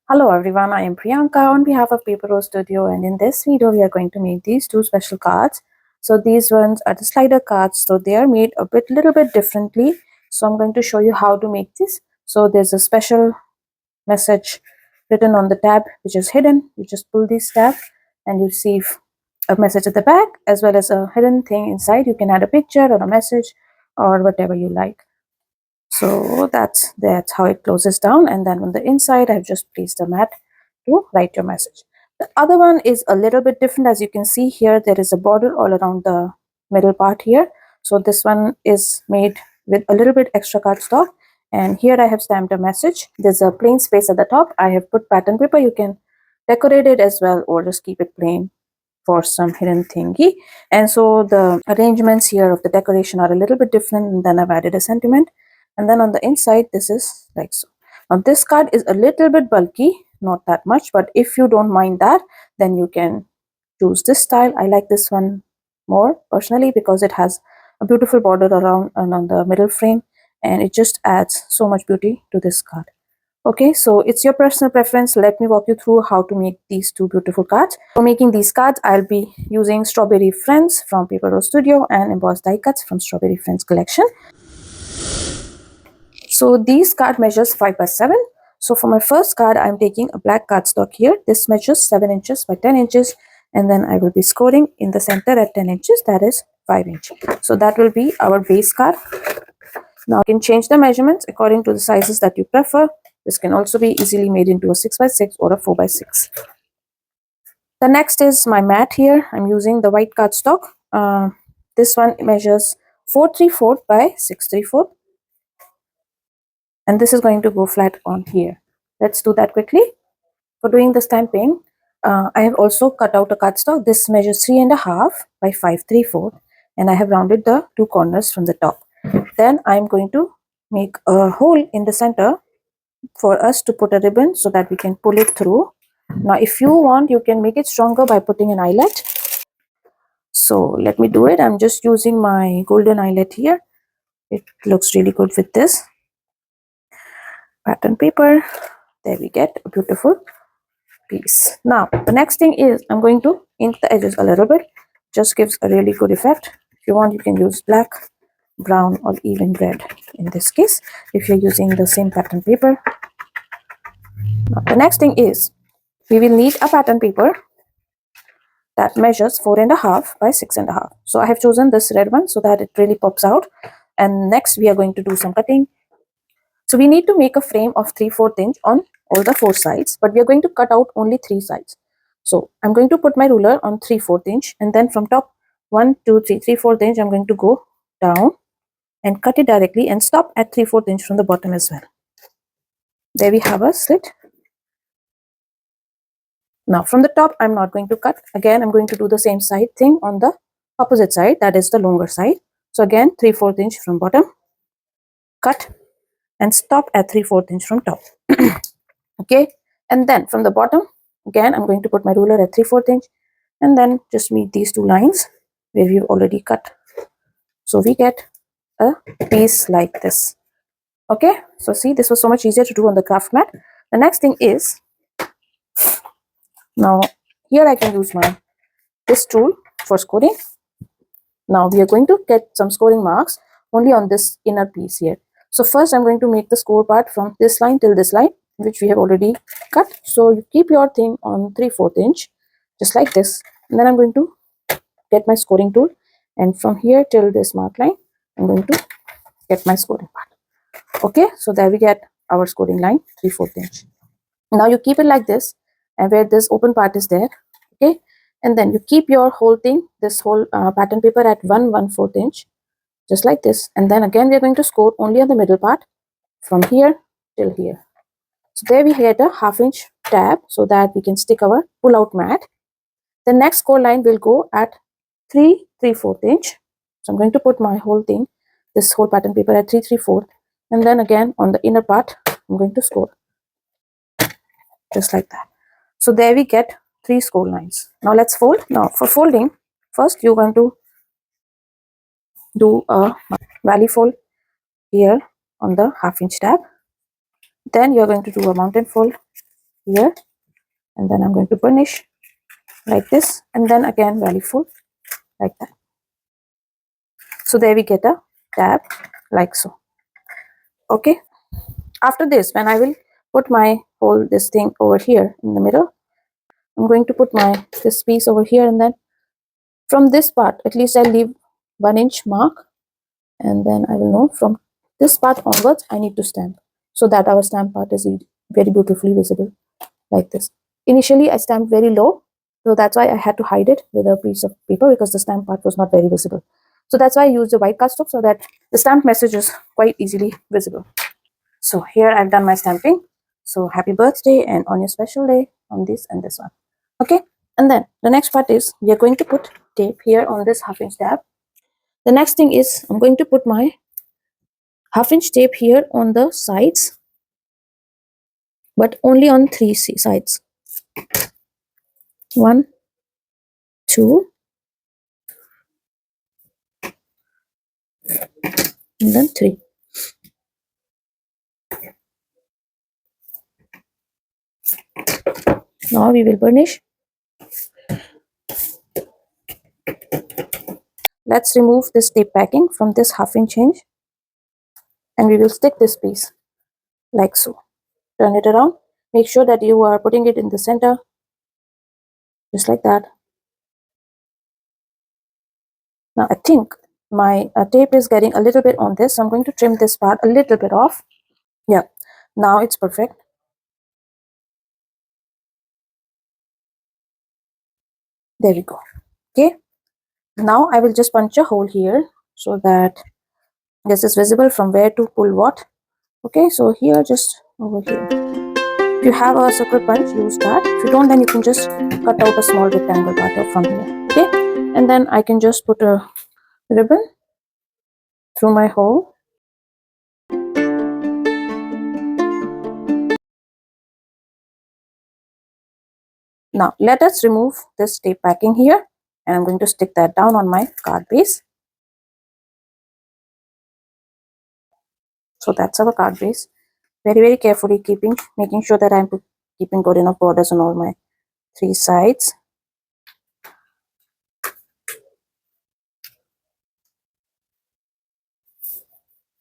Hello everyone, I am Priyanka on behalf of Paper Rose Studio, and in this video we are going to make these two special cards. So these ones are the slider cards, so they are made a little bit differently. So I'm going to show you how to make this. So there's a special message written on the tab which is hidden. You just pull this tab and you receive a message at the back as well as a hidden thing inside. You can add a picture or a message or whatever you like. So that's how it closes down, and then on the inside I've just placed a mat to write your message. The other one is a little bit different. As you can see here, there is a border all around the middle part here. So this one is made with a little bit extra cardstock, and here I have stamped a message. There's a plain space at the top. I have put pattern paper. You can decorate it as well or just keep it plain for some hidden thingy. And so the arrangements here of the decoration are a little bit different, and then I've added a sentiment. And then on the inside this is like so. Now this card is a little bit bulky, not that much, but if you don't mind that, then you can choose this style. I like this one more personally because it has a beautiful border around and on the middle frame, and it just adds so much beauty to this card. Okay, so it's your personal preference. Let me walk you through how to make these two beautiful cards. For making these cards, I'll be using Strawberry Friends from Paper Rose Studio and Embossed die cuts from Strawberry Friends collection. So these card measures 5 by 7. So for my first card, I'm taking a black cardstock here. This measures 7 inches by 10 inches. And then I will be scoring in the center at 10 inches. That is 5 inches. So that will be our base card. Now you can change the measurements according to the sizes that you prefer. This can also be easily made into a 6 by 6 or a 4 by 6. The next is my mat here. I'm using the white cardstock. This one measures 434 by 634. And this is going to go flat on here. Let's do that quickly. For doing the stamping, I have also cut out a cardstock. This measures 3.5 by 534, and I have rounded the two corners from the top. Then I'm going to make a hole in the center for us to put a ribbon so that we can pull it through. Now if you want, you can make it stronger by putting an eyelet. So let me do it. I'm just using my golden eyelet here. It looks really good with this pattern paper. There we get a beautiful piece. Now the next thing is I'm going to ink the edges a little bit. Just gives a really good effect. If you want, you can use black, brown, or even red in this case if you're using the same pattern paper. Now the next thing is we will need a pattern paper that measures 4.5 by 6.5. So I have chosen this red one so that it really pops out. And next we are going to do some cutting. So we need to make a frame of 3/4 inch on all the 4 sides, but we are going to cut out only 3 sides. So I'm going to put my ruler on 3/4 inch, and then from top 1, 2, 3, 3/4 inch, I'm going to go down and cut it directly and stop at 3/4 inch from the bottom as well. There we have a slit. Now from the top, I'm not going to cut. Again, I'm going to do the same side thing on the opposite side, that is the longer side. So again, 3/4 inch from bottom, cut and stop at 3/4 inch from top. Okay, and then from the bottom, again, I'm going to put my ruler at 3/4 inch and then just meet these two lines where we've already cut. So we get a piece like this. Okay, so see, this was so much easier to do on the craft mat. The next thing is, now here I can use this tool for scoring. Now we are going to get some scoring marks only on this inner piece here. So first I'm going to make the score part from this line till this line, which we have already cut. So you keep your thing on 3/4 inch, just like this. And then I'm going to get my scoring tool, and from here till this mark line, I'm going to get my scoring part. Okay, so there we get our scoring line, 3/4 inch. Now you keep it like this, and where this open part is there, okay, and then you keep your whole thing, this whole pattern paper at 1/4 inch, just like this. And then again we are going to score only on the middle part from here till here. So there we get a 1/2 inch tab so that we can stick our pull out mat. The next score line will go at 3/4 inch. So I'm going to put my whole thing, this whole pattern paper at 3/4, and then again on the inner part I'm going to score just like that. So there we get 3 score lines. Now let's fold. Now for folding, first you're going to do a valley fold here on the 1/2 inch tab. Then you're going to do a mountain fold here, and then I'm going to burnish like this, and then again valley full like that. So there we get a tab like so. Okay, after this, when I will put my whole this thing over here in the middle, I'm going to put my this piece over here, and then from this part at least I'll leave 1-inch mark, and then I will know from this part onwards I need to stamp, so that our stamp part is very beautifully visible like this. Initially I stamped very low, so that's why I had to hide it with a piece of paper, because the stamp part was not very visible. So that's why I used the white cardstock, so that the stamp message is quite easily visible. So here I've done my stamping. So happy birthday and on your special day on this and this one. Okay, and then the next part is we are going to put tape here on this 1/2-inch tab. The next thing is I'm going to put my 1/2-inch tape here on the sides, but only on 3 sides. 1, 2, and then 3. Now we will burnish. Let's remove this tape backing from this 1/2-inch hinge, and we will stick this piece like so. Turn it around. Make sure that you are putting it in the center, just like that. Now I think my tape is getting a little bit on this, so I'm going to trim this part a little bit off. Yeah, now it's perfect. There we go. Okay, now I will just punch a hole here so that this is visible from where to pull what. Okay, so here, just over here. If you have a circle punch, use that. If you don't, then you can just cut out a small rectangle part from here. Okay, and then I can just put a ribbon through my hole. Now let us remove this tape backing here, and I'm going to stick that down on my card base. So that's our card base. Very carefully making sure that I'm keeping good enough borders on all my 3 sides.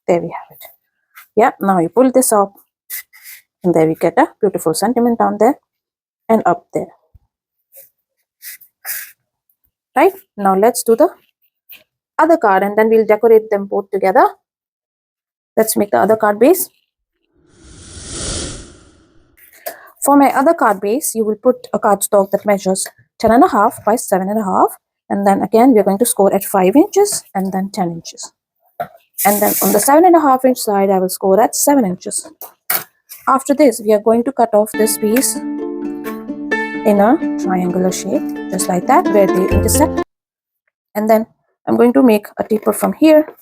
There we have it. Yeah, now you pull this up, and there we get a beautiful sentiment down there and up there. Right, now let's do the other card, and then we'll decorate them both together. Let's make the other card base. For my other card base, you will put a cardstock that measures 10.5 by 7.5, and then again we're going to score at 5 inches and then 10 inches. And then on the 7.5-inch side, I will score at 7 inches. After this, we are going to cut off this piece in a triangular shape, just like that, where they intersect. And then I'm going to make a taper from here,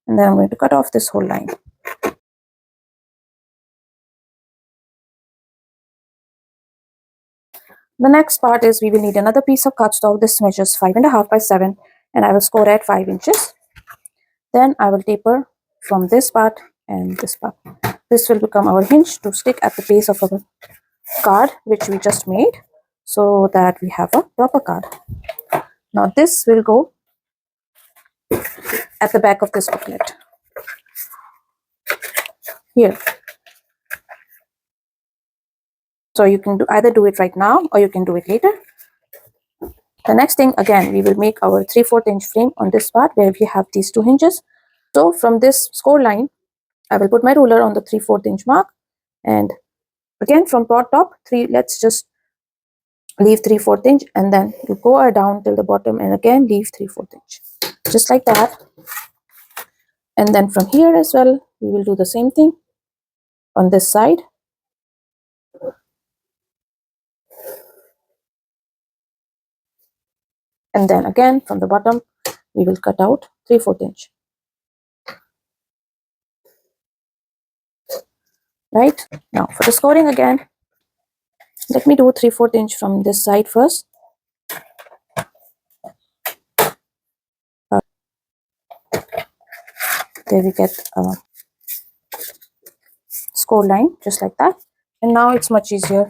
and then I'm going to cut off this whole line. The next part is we will need another piece of cardstock. This measures 5.5 by 7, and I will score at 5 inches. Then I will taper from this part and this part. This will become our hinge to stick at the base of our card, which we just made, so that we have a proper card. Now this will go at the back of this booklet here. So you can either do it right now or you can do it later. The next thing, again, we will make our 3/4-inch frame on this part where we have these 2 hinges. So from this score line, I will put my ruler on the 3/4-inch mark, and again from top 3, let's just leave 3/4 inch, and then you go down till the bottom and again leave 3/4 inch, just like that. And then from here as well, we will do the same thing on this side. And then again from the bottom, we will cut out 3/4 inch. Right, now for the scoring again, let me do 3/4 inch from this side first. There we get a score line, just like that. And now it's much easier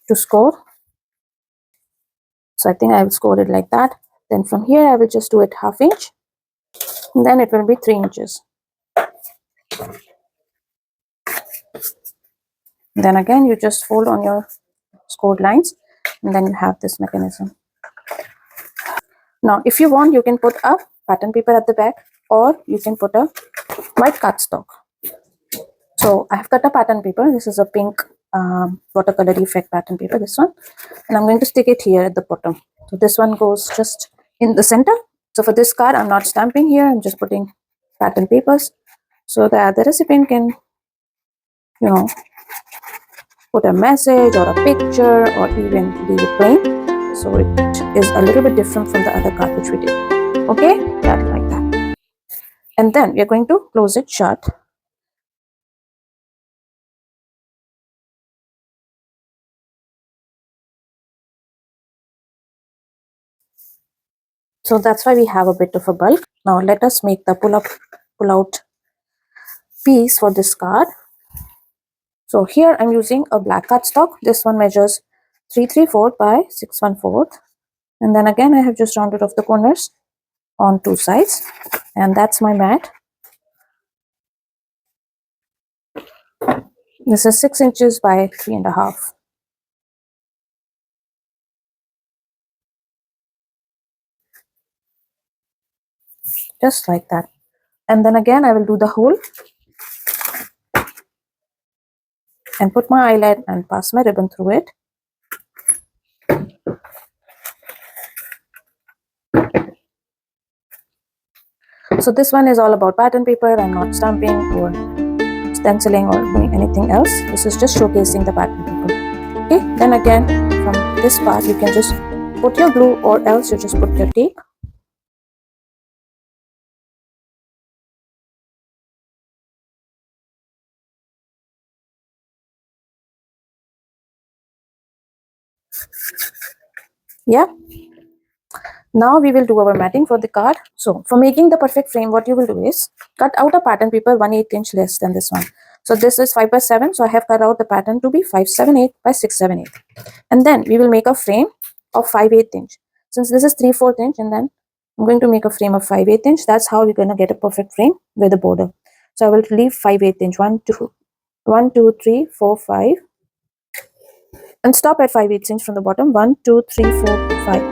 to score. So I think I will score it like that. Then from here I will just do it 1/2 inch. And then it will be 3 inches. Then again you just fold on your scored lines, and then you have this mechanism. Now if you want, you can put a pattern paper at the back, or you can put a white cardstock. So I have cut a pattern paper. This is a pink watercolor effect pattern paper, this one, and I'm going to stick it here at the bottom. So this one goes just in the center. So for this card, I'm not stamping here, I'm just putting pattern papers so that the recipient can, you know, put a message or a picture, or even leave it plain. So it is a little bit different from the other card which we did. Okay, that like that. And then we are going to close it shut. So that's why we have a bit of a bulk. Now let us make the pull out piece for this card. So here I'm using a black cardstock. This one measures 3/3/4 by 6/1/4. And then again I have just rounded off the corners on 2 sides. And that's my mat. This is 6 inches by 3.5. Just like that. And then again I will do the hole and put my eyelet and pass my ribbon through it. So this one is all about pattern paper. I'm not stamping or stenciling or doing anything else. This is just showcasing the pattern paper. Okay, then again from this part you can just put your glue, or else you just put your tape. Yeah, now we will do our matting for the card. So for making the perfect frame, what you will do is cut out a pattern paper 1/8 inch less than this one. So this is 5 by 7, so I have cut out the pattern to be 5/7/8 by 6/7/8. And then we will make a frame of 5/8 inch. Since this is 3/4 inch, and then I'm going to make a frame of 5/8 inch. That's how we're going to get a perfect frame with a border. So I will leave 5/8 inch, 1 2 3 4 5, and stop at 5/8 inch from the bottom. 1 2 3 4 5,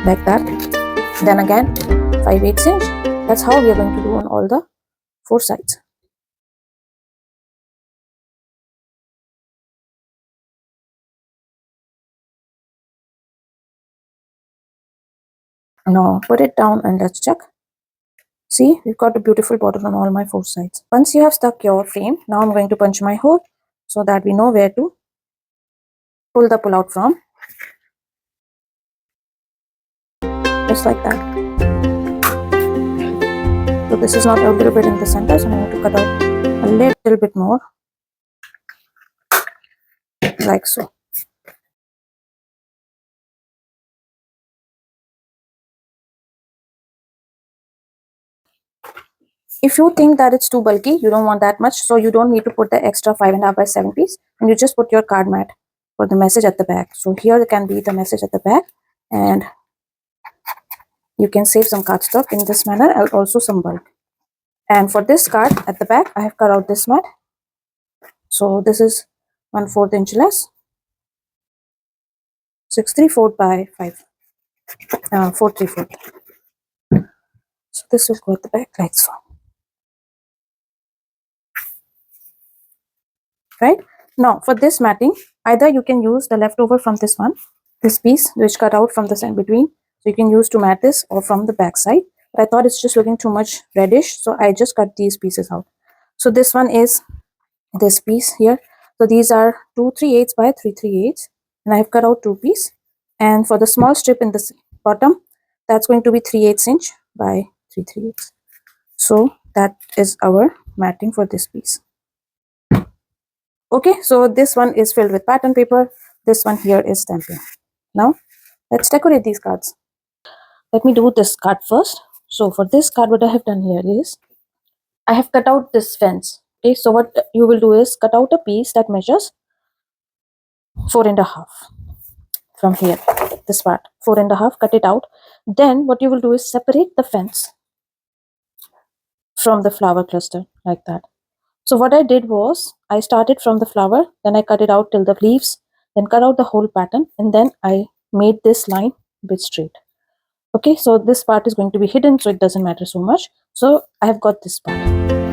like that. Then again 5/8 inch. That's how we are going to do on all the 4 sides. Now put it down and let's check. See, we've got a beautiful border on all my 4 sides. Once you have stuck your frame, now I'm going to punch my hole so that we know where to pull the pull out from. Just like that. So this is not a little bit in the center, so I'm going to cut out a little bit more, like so. If you think that it's too bulky, you don't want that much, so you don't need to put the extra 5.5 by 7 piece, and you just put your card mat for the message at the back. So here can be the message at the back, and you can save some cardstock in this manner, and also some bulk. And for this card at the back, I have cut out this mat. So this is 1/4 inch less, 6/3/4 by 5, 4/3/4. So this will go at the back like so. Right now for this matting, either you can use the leftover from this piece which cut out from the side between, so you can use to mat this, or from the back side, but I thought it's just looking too much reddish, so I just cut these pieces out. So this one is this piece here. So these are 2/3/8 by 3/3/8, and I have cut out 2 pieces. And for the small strip in the bottom, that's going to be 3/8 inch by 3/3/8. So that is our matting for this piece. Okay, so this one is filled with pattern paper. This one here is stamping. Now let's decorate these cards. Let me do this card first. So for this card, what I have done here is I have cut out this fence. Okay, so what you will do is cut out a piece that measures 4.5 from here, this part 4.5, cut it out. Then what you will do is separate the fence from the flower cluster like that. So what I did was I started from the flower, then I cut it out till the leaves, then cut out the whole pattern, and then I made this line a bit straight. Okay, so this part is going to be hidden, so it doesn't matter so much. So I have got this part.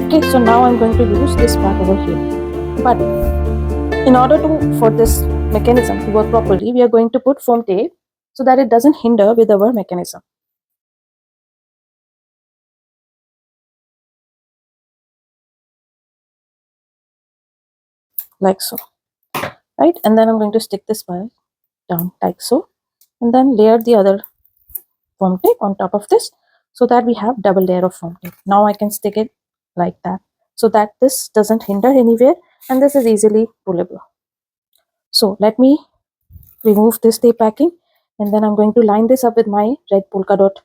Okay, so now I'm going to use this part over here. But in order to for this mechanism to work properly, we are going to put foam tape so that it doesn't hinder with our mechanism. Like so, right? And then I'm going to stick this part down like so, and then layer the other foam tape on top of this so that we have double layer of foam tape. Now I can stick it like that so that this doesn't hinder anywhere and this is easily pullable. So let me remove this tape packing, and then I'm going to line this up with my red polka dot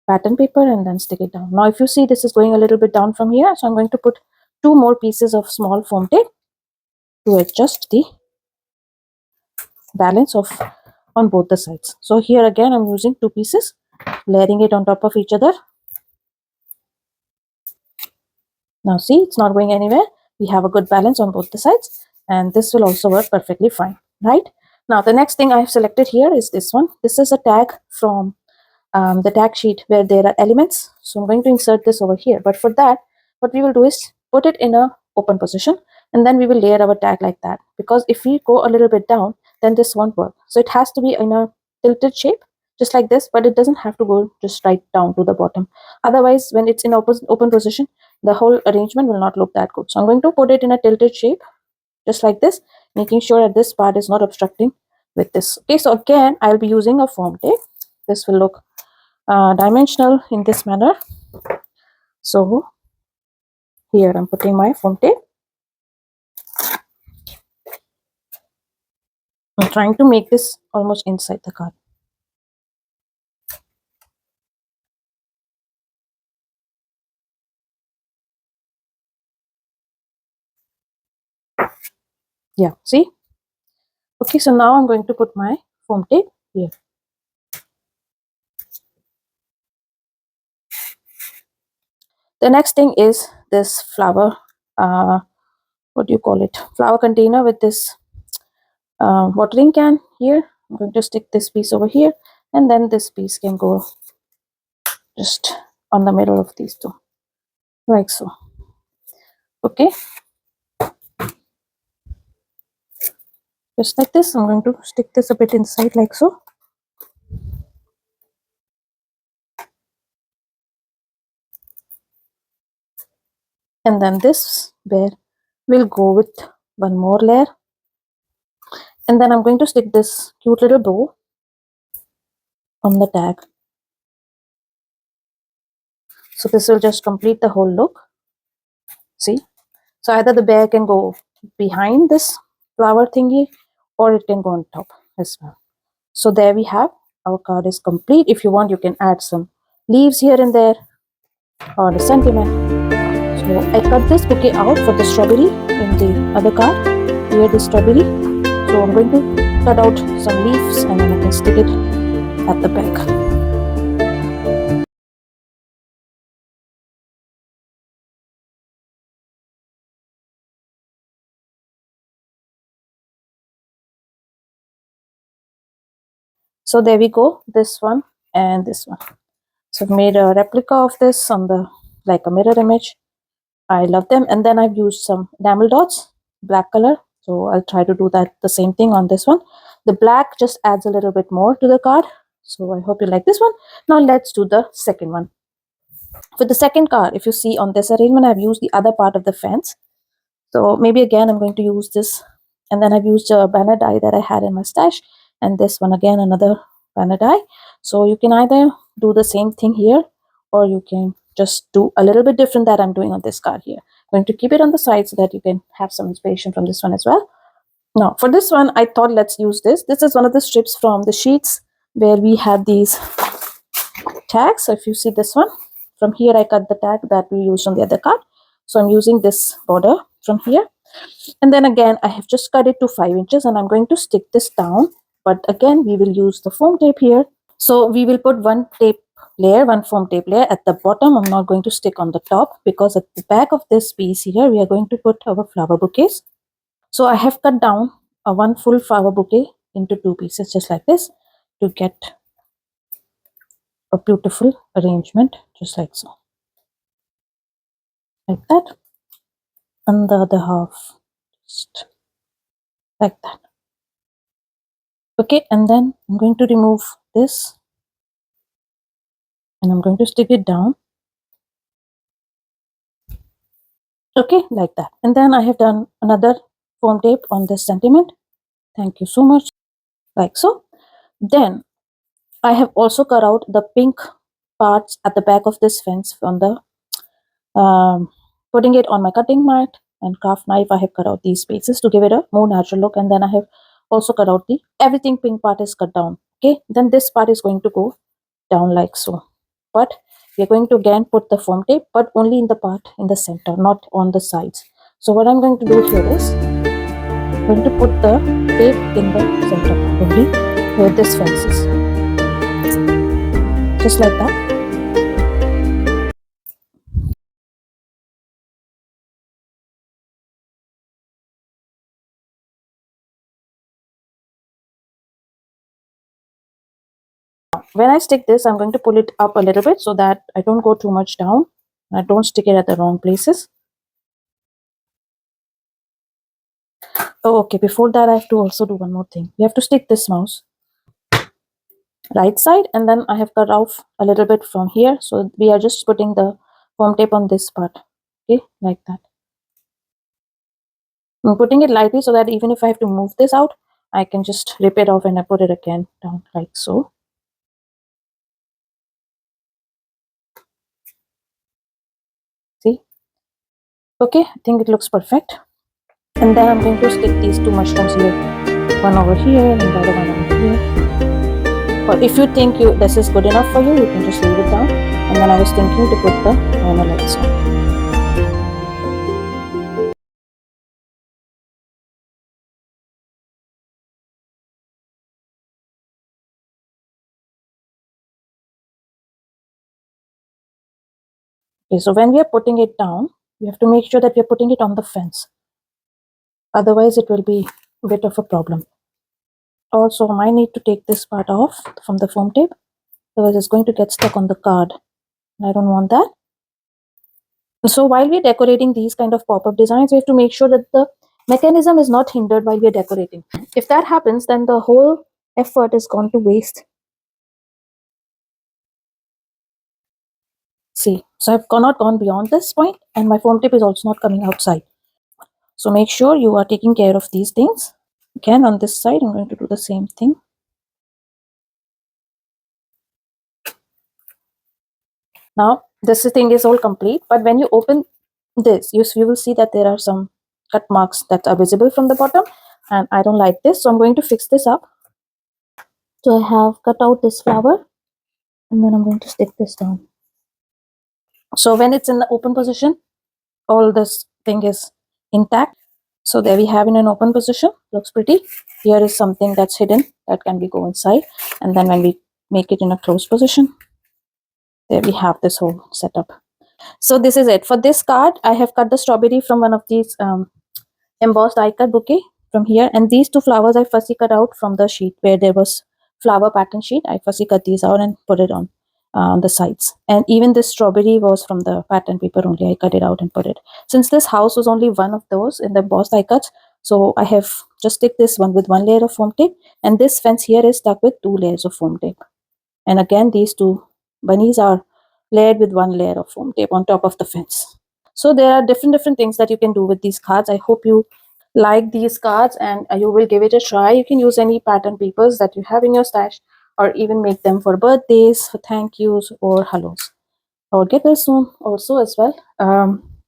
pattern paper and then stick it down. Now if you see, this is going a little bit down from here, so I'm going to put 2 more pieces of small foam tape to adjust the balance of on both the sides. So here again I'm using 2 pieces, layering it on top of each other. Now see, it's not going anywhere. We have a good balance on both the sides, and this will also work perfectly fine, right? Now the next thing I have selected here is this one. This is a tag from the tag sheet where there are elements. So I'm going to insert this over here. But for that, what we will do is put it in a open position, and then we will layer our tag like that. Because if we go a little bit down, then this won't work. So it has to be in a tilted shape, just like this, but it doesn't have to go just right down to the bottom. Otherwise, when it's in open position, the whole arrangement will not look that good. So I'm going to put it in a tilted shape, just like this, making sure that this part is not obstructing with this. Okay, so again, I'll be using a foam tape. This will look dimensional in this manner. So here I'm putting my foam tape. I'm trying to make this almost inside the card. Yeah, see? Okay, so now I'm going to put my foam tape here. The next thing is this flower, what do you call it? Flower container with this watering can here. I'm going to stick this piece over here, and then this piece can go just on the middle of these two, like so. Okay, just like this. I'm going to stick this a bit inside like so. And then this bear will go with one more layer, and then I'm going to stick this cute little bow on the tag. So this will just complete the whole look. See, so either the bear can go behind this flower thingy or it can go on top as well. So there we have, our card is complete. If you want, you can add some leaves here and there or a sentiment. So I cut this bouquet out for the strawberry in the other card. Here the strawberry. So I'm going to cut out some leaves and then I can stick it at the back. So there we go, this one and this one. So I've made a replica of this on the like a mirror image. I love them. And then I've used some enamel dots, black color. So I'll try to do that the same thing on this one. The black just adds a little bit more to the card. So I hope you like this one. Now let's do the second one. For the second card, if you see on this arrangement, I've used the other part of the fence. So maybe again, I'm going to use this. And then I've used a banner die that I had in my stash. And this one again, another banner die. So you can either do the same thing here, or you can just do a little bit different that I'm doing on this card here. I'm going to keep it on the side so that you can have some inspiration from this one as well. Now for this one, I thought let's use this. This is one of the strips from the sheets where we have these tags. So if you see this one, from here I cut the tag that we used on the other card. So I'm using this border from here. And then again, I have just cut it to 5 inches and I'm going to stick this down. But again, we will use the foam tape here. So we will put one foam tape layer at the bottom. I'm not going to stick on the top because at the back of this piece here, we are going to put our flower bouquets. So I have cut down a one full flower bouquet into 2 pieces just like this to get a beautiful arrangement just like so. Like that. And the other half just like that. Okay, and then I'm going to remove this and I'm going to stick it down. Okay, like that. And then I have done another foam tape on this sentiment. Thank you so much. Like so. Then I have also cut out the pink parts at the back of this fence from the putting it on my cutting mat and craft knife. I have cut out these spaces to give it a more natural look, and then I have also cut out the everything pink part is cut down. Okay, then this part is going to go down like so, but we're going to again put the foam tape, but only in the part in the center, not on the sides. So what I'm going to do here is I'm going to put the tape in the center part only where this fence is, just like that. When I stick this, I'm going to pull it up a little bit so that I don't go too much down. I don't stick it at the wrong places. Oh, okay. Before that, I have to also do one more thing. You have to stick this mouse right side, and then I have cut off a little bit from here. So we are just putting the foam tape on this part. Okay, like that. I'm putting it lightly so that even if I have to move this out, I can just rip it off and I put it again down like so. See? Okay, I think it looks perfect. And then I'm going to stick these 2 mushrooms here. One over here and the other one over here. Or if you think this is good enough for you, you can just leave it down. And then I was thinking to put the normal lights on. Okay, so when we are putting it down, we have to make sure that we are putting it on the fence. Otherwise, it will be a bit of a problem. Also, I might need to take this part off from the foam tape. Otherwise, it's going to get stuck on the card. I don't want that. So while we're decorating these kind of pop-up designs, we have to make sure that the mechanism is not hindered while we're decorating. If that happens, then the whole effort is gone to waste. See, so I've not gone beyond this point, and my foam tape is also not coming outside. So make sure you are taking care of these things. Again, on this side, I'm going to do the same thing. Now, this thing is all complete, but when you open this, you will see that there are some cut marks that are visible from the bottom, and I don't like this, so I'm going to fix this up. So I have cut out this flower, and then I'm going to stick this down. So when it's in the open position, all this thing is intact. So there we have in an open position, looks pretty. Here is something that's hidden that can be go inside, and then when we make it in a closed position, there we have this whole setup. So this is it for this card. I have cut the strawberry from one of these embossed die cut bouquet from here, and these 2 flowers I fussy cut out from the sheet where there was flower pattern sheet. I fussy cut these out and put it on the sides, and even this strawberry was from the pattern paper only. I cut it out and put it. Since this house was only one of those in the embossed die cuts, so I have just stick this one with 1 layer of foam tape, and this fence here is stuck with 2 layers of foam tape. And again, these 2 bunnies are layered with 1 layer of foam tape on top of the fence. So there are different things that you can do with these cards. I hope you like these cards and you will give it a try. You can use any pattern papers that you have in your stash, or even make them for birthdays, for thank yous, or hellos, or get well soon also as well.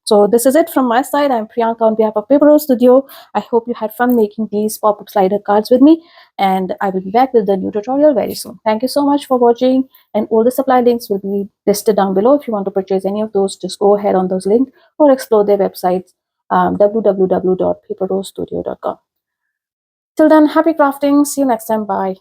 So this is it from my side. I'm Priyanka on behalf of Paper Rose Studio. I hope you had fun making these pop-up slider cards with me, and I will be back with the new tutorial very soon. Thank you so much for watching, and all the supply links will be listed down below. If you want to purchase any of those, just go ahead on those links or explore their websites, www.paperrosestudio.com. Till then, happy crafting. See you next time. Bye.